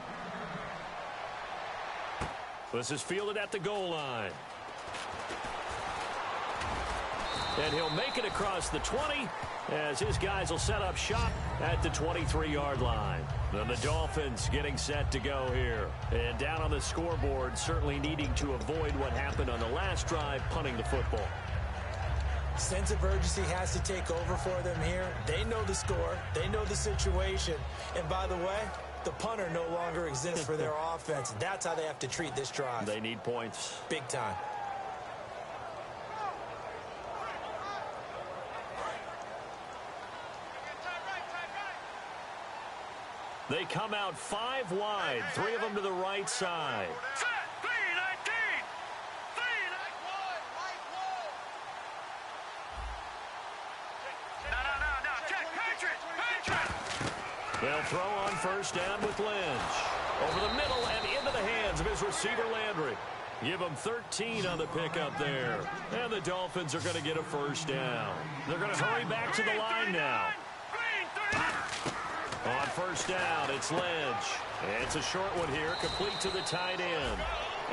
This is fielded at the goal line. And he'll make it across the 20 as his guys will set up shop at the 23-yard line. Then the Dolphins getting set to go here. And down on the scoreboard, certainly needing to avoid what happened on the last drive, punting the football. Sense of urgency has to take over for them here. They know the score. They know the situation. And by the way, the punter no longer exists for their offense. That's how they have to treat this drive. They need points. Big time. They come out 5 wide, 3 of them to the right side. Set, 3-19. 3-1. No. Check, Patriot. They'll throw on first down with Lynch. Over the middle and into the hands of his receiver, Landry. Give him 13 on the pickup there. And the Dolphins are going to get a first down. They're going to hurry back to the line now. On first down, it's Lynch. It's a short one here, complete to the tight end.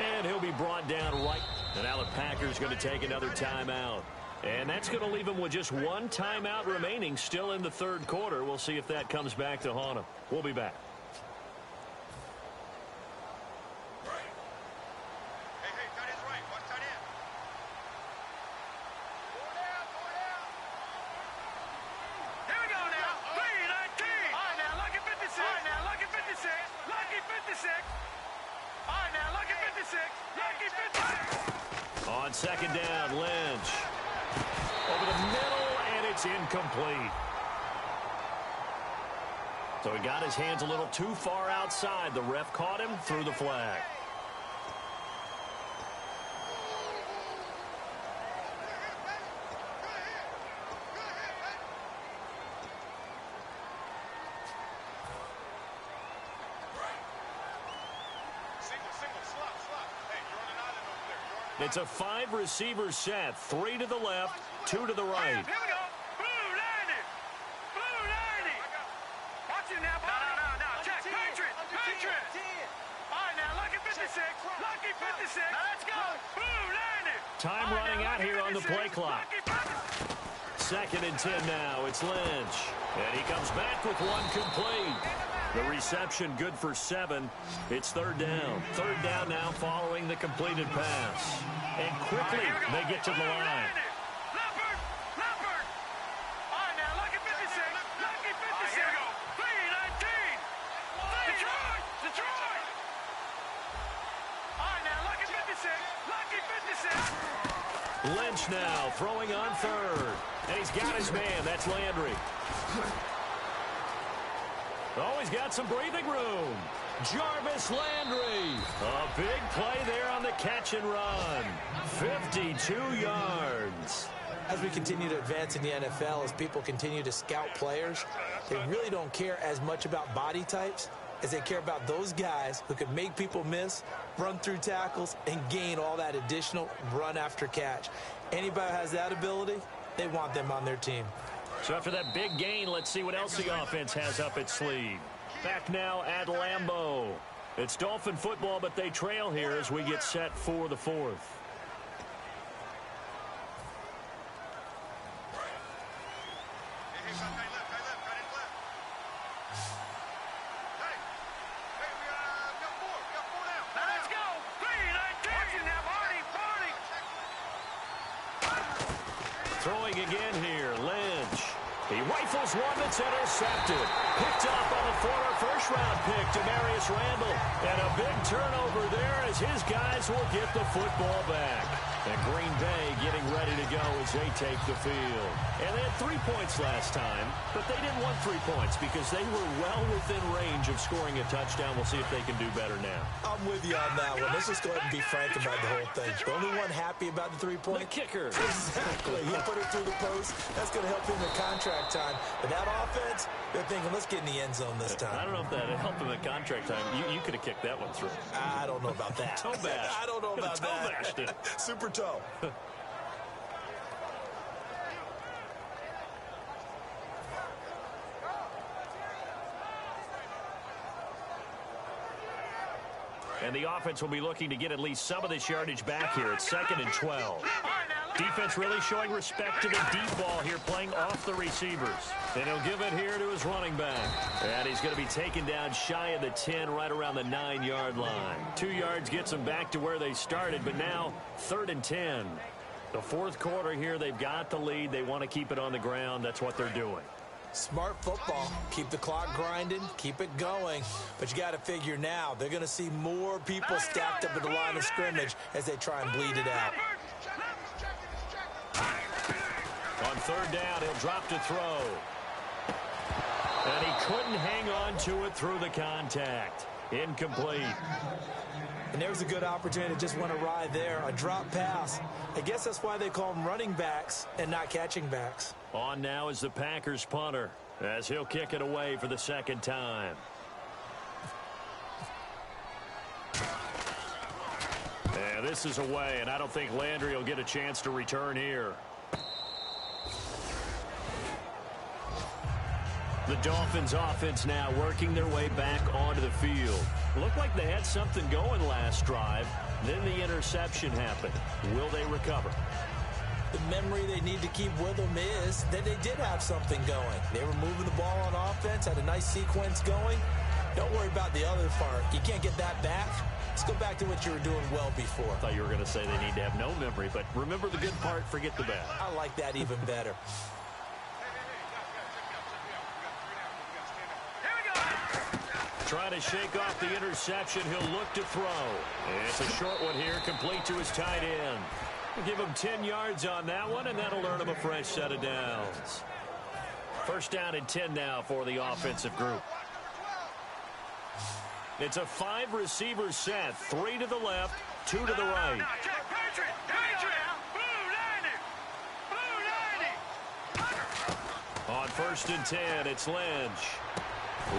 And he'll be brought down right. And now the Packers going to take another timeout. And that's going to leave him with just 1 timeout remaining still in the third quarter. We'll see if that comes back to haunt him. We'll be back. On second down, Lynch. Over the middle, and it's incomplete. So he got his hands a little too far outside. The ref caught him, threw the flag. It's a 5-receiver set. 3 to the left, 2 to the right. Here we go. Blue 90. Watch it now. No. Check. Patriot. All right, now, lucky 56. Now, let's go. Blue 90. Time running out here on the play clock. Second and 10 now. It's Lynch. And he comes back with 1 complete. The reception good for 7. It's third down. Third down now following the completed pass. And quickly they get to the line. Leopard. All right, now, lucky 56. Here we go. 3-19. Detroit. All right, now, lucky 56. Lynch now throwing on third. And he's got his man. That's Landry. Oh, he's got some breathing room. Jarvis Landry. A big play there on the catch and run. 52 yards. As we continue to advance in the NFL, as people continue to scout players, they really don't care as much about body types as they care about those guys who can make people miss, run through tackles, and gain all that additional run after catch. Anybody who has that ability, they want them on their team. So after that big gain, let's see what else the offense has up its sleeve. Back now at Lambeau. It's Dolphin football, but they trail here as we get set for the fourth. Throwing again here, Lynch. He rifles one that's intercepted. Picked up on the former first-round pick, Demarius Randall. And a big turnover there as his guys will get the football back. And Green Bay getting ready to go as they take the field. And they had 3 points last time, but they didn't want 3 points because they were well within range of scoring a touchdown. We'll see if they can do better now. I'm with you on that one. Let's just go ahead and be frank about the whole thing. The only one happy about the 3-point? The kicker. Exactly. He put it through the post. That's going to help him in contract time. But that offense, they're thinking, let's get in the end zone this time. I don't know if that helped him at contract time. You could have kicked that one through. I don't know about that. Toe bash. I don't know about Toe that. bashed it. Super toe. And the offense will be looking to get at least some of this yardage back here. It's 2nd and 12. Defense really showing respect to the deep ball here, playing off the receivers. And he'll give it here to his running back. And he's going to be taken down shy of the 10, right around the 9-yard line. 2 yards gets them back to where they started, but now 3rd and 10. The fourth quarter here, they've got the lead. They want to keep it on the ground. That's what they're doing. Smart football. Keep the clock grinding. Keep it going. But you got to figure now, they're going to see more people stacked up at the line of scrimmage as they try and bleed it out. On 3rd down, he'll drop to throw. And he couldn't hang on to it through the contact. Incomplete. And there was a good opportunity to just want to ride there. A drop pass. I guess that's why they call them running backs and not catching backs. On now is the Packers punter as he'll kick it away for the 2nd time. And this is away, and I don't think Landry will get a chance to return here. The Dolphins offense now working their way back onto the field. Looked like they had something going last drive. Then the interception happened. Will they recover? The memory they need to keep with them is that they did have something going. They were moving the ball on offense, had a nice sequence going. Don't worry about the other part. You can't get that back. Let's go back to what you were doing well before. I thought you were going to say they need to have no memory, but remember the good part, forget the bad. I like that even better. Trying to shake off the interception. He'll look to throw. And it's a short one here, complete to his tight end. We'll give him 10 yards on that one, and that'll earn him a fresh set of downs. 1st down and 10 now for the offensive group. It's a 5-receiver set. 3 to the left, 2 to the right. On 1st and 10, it's Lynch.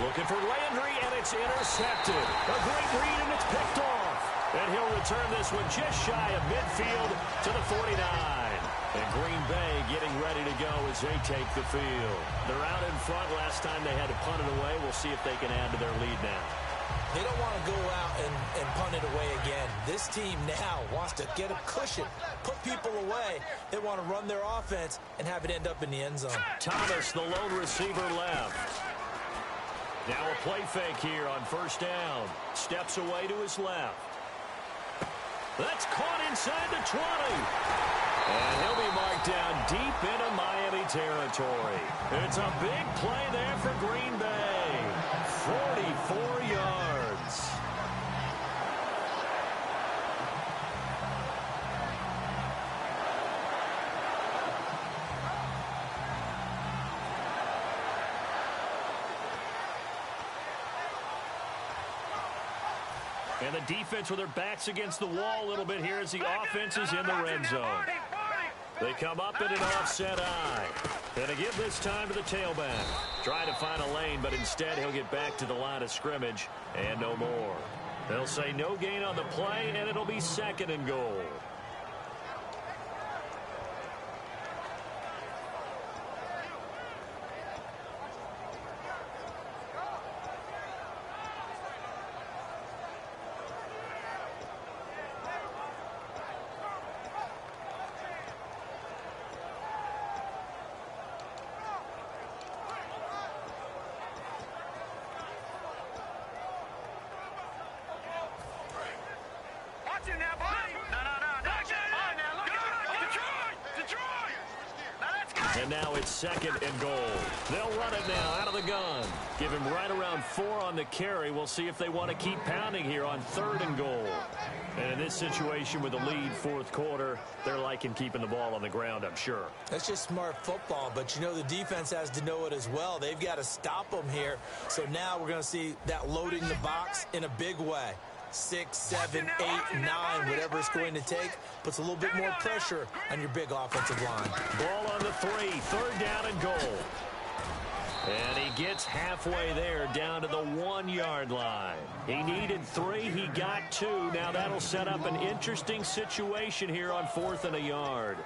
Looking for Landry, and it's intercepted. A great read, and it's picked off. And he'll return this one just shy of midfield to the 49. And Green Bay getting ready to go as they take the field. They're out in front. Last time they had to punt it away. We'll see if they can add to their lead now. They don't want to go out and punt it away again. This team now wants to get a cushion, put people away. They want to run their offense and have it end up in the end zone. Thomas, the lone receiver, left. Now a play fake here on 1st down. Steps away to his left. That's caught inside the 20. And he'll be marked down deep into Miami territory. It's a big play there for Green Bay. 44 yards. And the defense with their backs against the wall a little bit here as the offense is in the red zone. They come up in an offset eye. And again this time to the tailback. Trying to find a lane, but instead he'll get back to the line of scrimmage and no more. They'll say no gain on the play, and it'll be 2nd and goal. Watch it now, buddy. No. And now it's 2nd and goal. They'll run it now out of the gun. Give him right around 4 on the carry. We'll see if they want to keep pounding here on 3rd and goal. And in this situation with the lead 4th quarter, they're liking keeping the ball on the ground, I'm sure. That's just smart football, but you know the defense has to know it as well. They've got to stop them here. So now we're going to see that loading the box in a big way. 6, 7, 8, 9, whatever it's going to take, puts a little bit more pressure on your big offensive line. Ball on the 3, 3rd down and goal. And he gets halfway there down to the 1-yard line. He needed 3, he got 2. Now that'll set up an interesting situation here on 4th and a yard.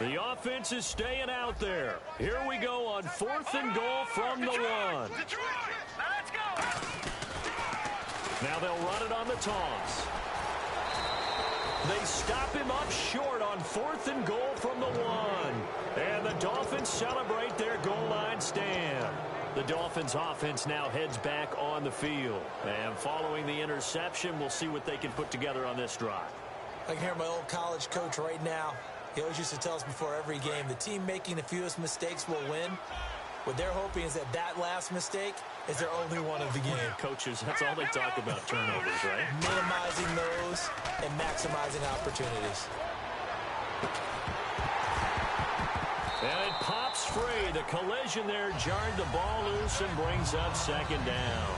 The offense is staying out there. Here we go on 4th and goal from the 1. Let's go. Now they'll run it on the toss. They stop him up short on 4th and goal from the 1. And the Dolphins celebrate their goal line stand. The Dolphins offense now heads back on the field. And following the interception, we'll see what they can put together on this drive. I can hear my old college coach right now. He always used to tell us before every game, the team making the fewest mistakes will win. What they're hoping is that last mistake is their only one of the game. Coaches, that's all they talk about, turnovers, right? Minimizing those and maximizing opportunities. And it pops free. The collision there jarred the ball loose and brings up 2nd down.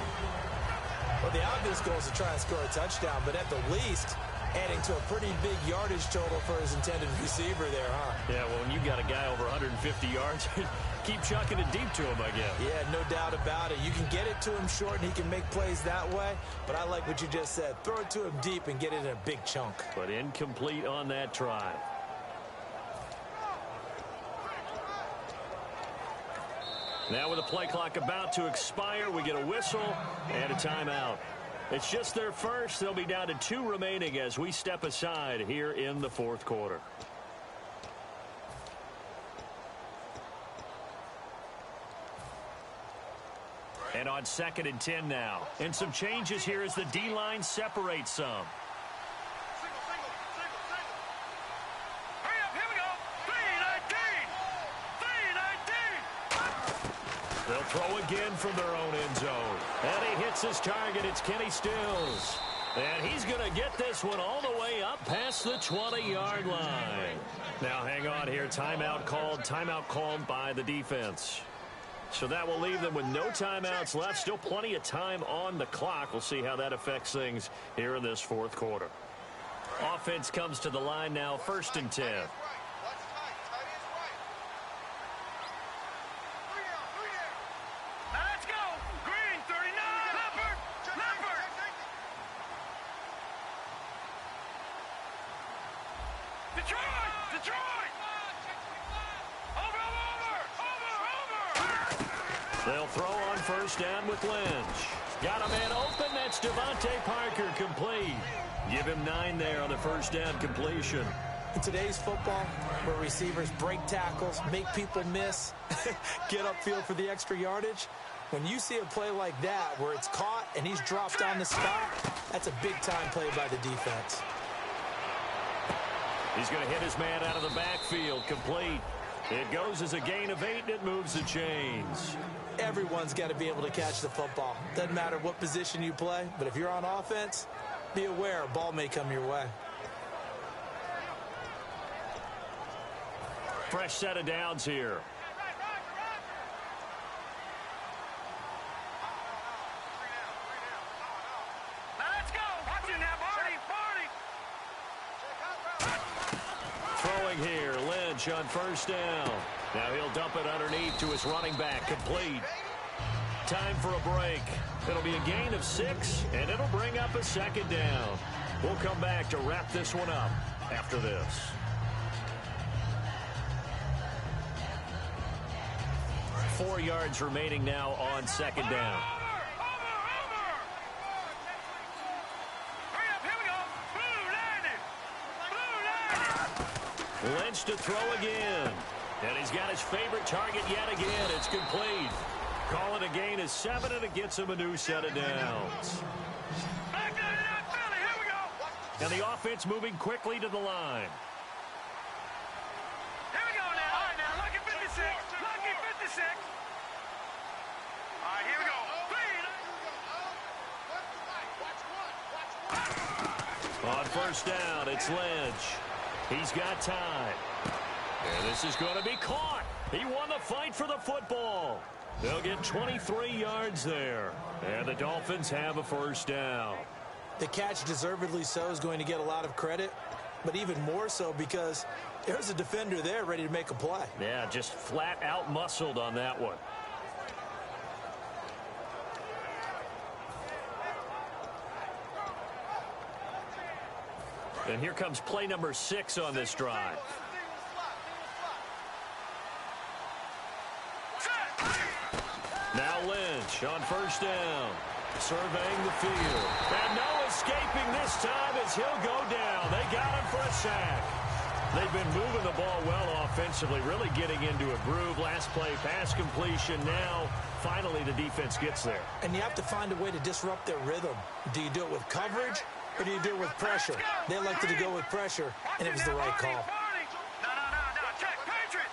Well, the obvious goal is to try and score a touchdown, but at the least, adding to a pretty big yardage total for his intended receiver there, huh? Yeah, well, when you got a guy over 150 yards, keep chucking it deep to him, I guess. Yeah, no doubt about it. You can get it to him short, and he can make plays that way, but I like what you just said. Throw it to him deep and get it in a big chunk. But incomplete on that try. Now with the play clock about to expire, we get a whistle and a timeout. It's just their first. They'll be down to 2 remaining as we step aside here in the 4th quarter. And on 2nd and 10 now. And some changes here as the D-line separates some. Hurry up, here we go. 3-19. They'll throw again from their own end zone. And he hits his target. It's Kenny Stills. And he's going to get this one all the way up past the 20-yard line. Now hang on here. Timeout called by the defense. So that will leave them with no timeouts left. Still plenty of time on the clock. We'll see how that affects things here in this 4th quarter. Offense comes to the line now, 1st and 10. Let's go. Green, 39. Leopard. Detroit. Over. They'll throw on 1st down with Lynch. Got a man open. That's Devontae Parker, complete. Give him 9 there on the 1st down completion. In today's football, where receivers break tackles, make people miss, get upfield for the extra yardage, when you see a play like that where it's caught and he's dropped on the spot, that's a big-time play by the defense. He's going to hit his man out of the backfield, complete. It goes as a gain of 8, and it moves the chains. Everyone's got to be able to catch the football. Doesn't matter what position you play, but if you're on offense, be aware a ball may come your way. Fresh set of downs here. Let's go. Watch it now, Barney. Throwing here, Lynch on 1st down. Now he'll dump it underneath to his running back, complete. Time for a break. It'll be a gain of 6, and it'll bring up a 2nd down. We'll come back to wrap this one up after this. Four yards remaining now on 2nd down. Lynch to throw again. And he's got his favorite target yet again. It's complete. Call it a gain of 7, and it gets him a new set of downs. Here we go. And the offense moving quickly to the line. Here we go now. All right, now, lucky 56. Lucky 56. All right, here we go. On first down, it's Lynch. He's got time. And this is going to be caught. He won the fight for the football. They'll get 23 yards there. And the Dolphins have a first down. The catch, deservedly so, is going to get a lot of credit, but even more so because there's a defender there ready to make a play. Yeah, just flat out muscled on that one. And here comes play number 6 on this drive. Now Lynch on first down, surveying the field. And no escaping this time as he'll go down. They got him for a sack. They've been moving the ball well offensively, really getting into a groove. Last play, pass completion. Now, finally, the defense gets there. And you have to find a way to disrupt their rhythm. Do you do it with coverage, or do you do it with pressure? They elected to go with pressure, and it was the right call. No. Check. Patriot.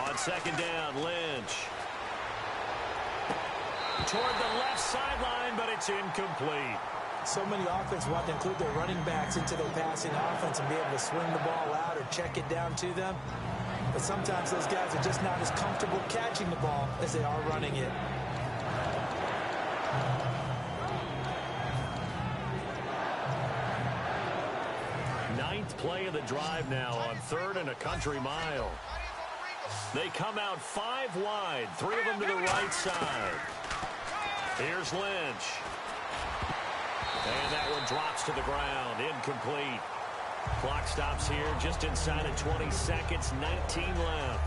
On second down, Lynch. Toward the left sideline, but it's incomplete. So many offenses want to include their running backs into their passing offense and be able to swing the ball out or check it down to them. But sometimes those guys are just not as comfortable catching the ball as they are running it. Ninth play of the drive now on 3rd and a country mile. They come out 5 wide, 3 of them to the right side. Here's Lynch. And that one drops to the ground, incomplete. Clock stops here just inside of 20 seconds, 19 left.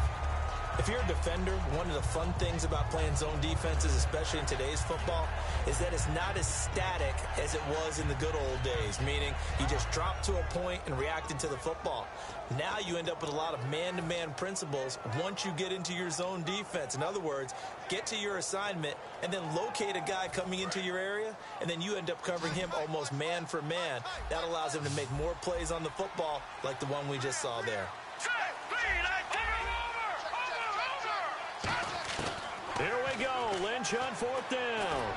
If you're a defender, one of the fun things about playing zone defenses, especially in today's football, is that it's not as static as it was in the good old days, meaning you just dropped to a point and reacted to the football. Now you end up with a lot of man-to-man principles once you get into your zone defense. In other words, get to your assignment and then locate a guy coming into your area, and then you end up covering him almost man for man. That allows him to make more plays on the football like the one we just saw there. Here we go, Lynch on 4th down.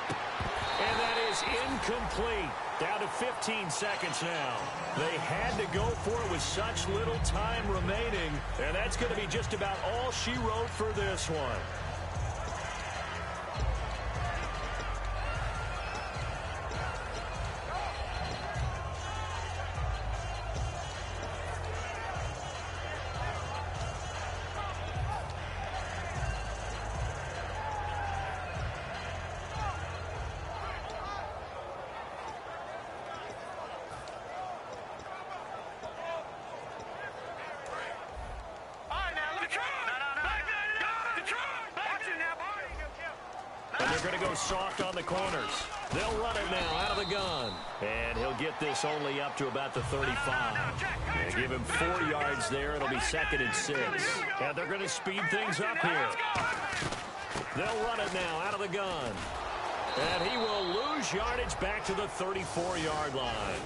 And that is incomplete. Down to 15 seconds now. They had to go for it with such little time remaining, and that's going to be just about all she wrote for this one. They're going to go soft on the corners. They'll run it now out of the gun. And he'll get this only up to about the 35. They give him 4 yards there. It'll be 2nd and 6. And they're going to speed things up here. They'll run it now out of the gun. And he will lose yardage back to the 34-yard line.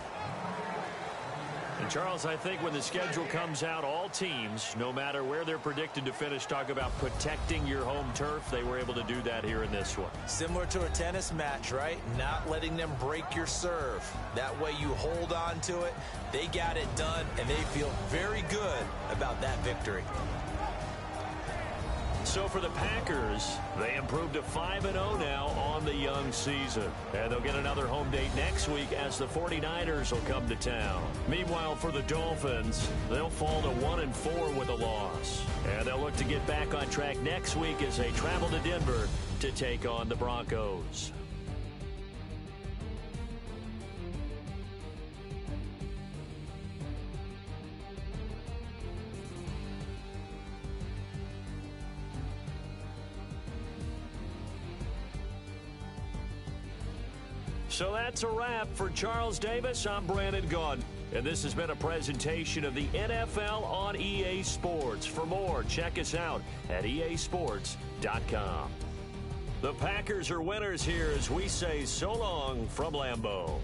And, Charles, I think when the schedule comes out, all teams, no matter where they're predicted to finish, talk about protecting your home turf. They were able to do that here in this one. Similar to a tennis match, right? Not letting them break your serve. That way you hold on to it. They got it done, and they feel very good about that victory. So for the Packers, they improved to 5-0 now on the young season. And they'll get another home date next week as the 49ers will come to town. Meanwhile, for the Dolphins, they'll fall to 1-4 with a loss. And they'll look to get back on track next week as they travel to Denver to take on the Broncos. So that's a wrap. For Charles Davis, I'm Brandon Gaudin. And this has been a presentation of the NFL on EA Sports. For more, check us out at easports.com. The Packers are winners here as we say so long from Lambeau.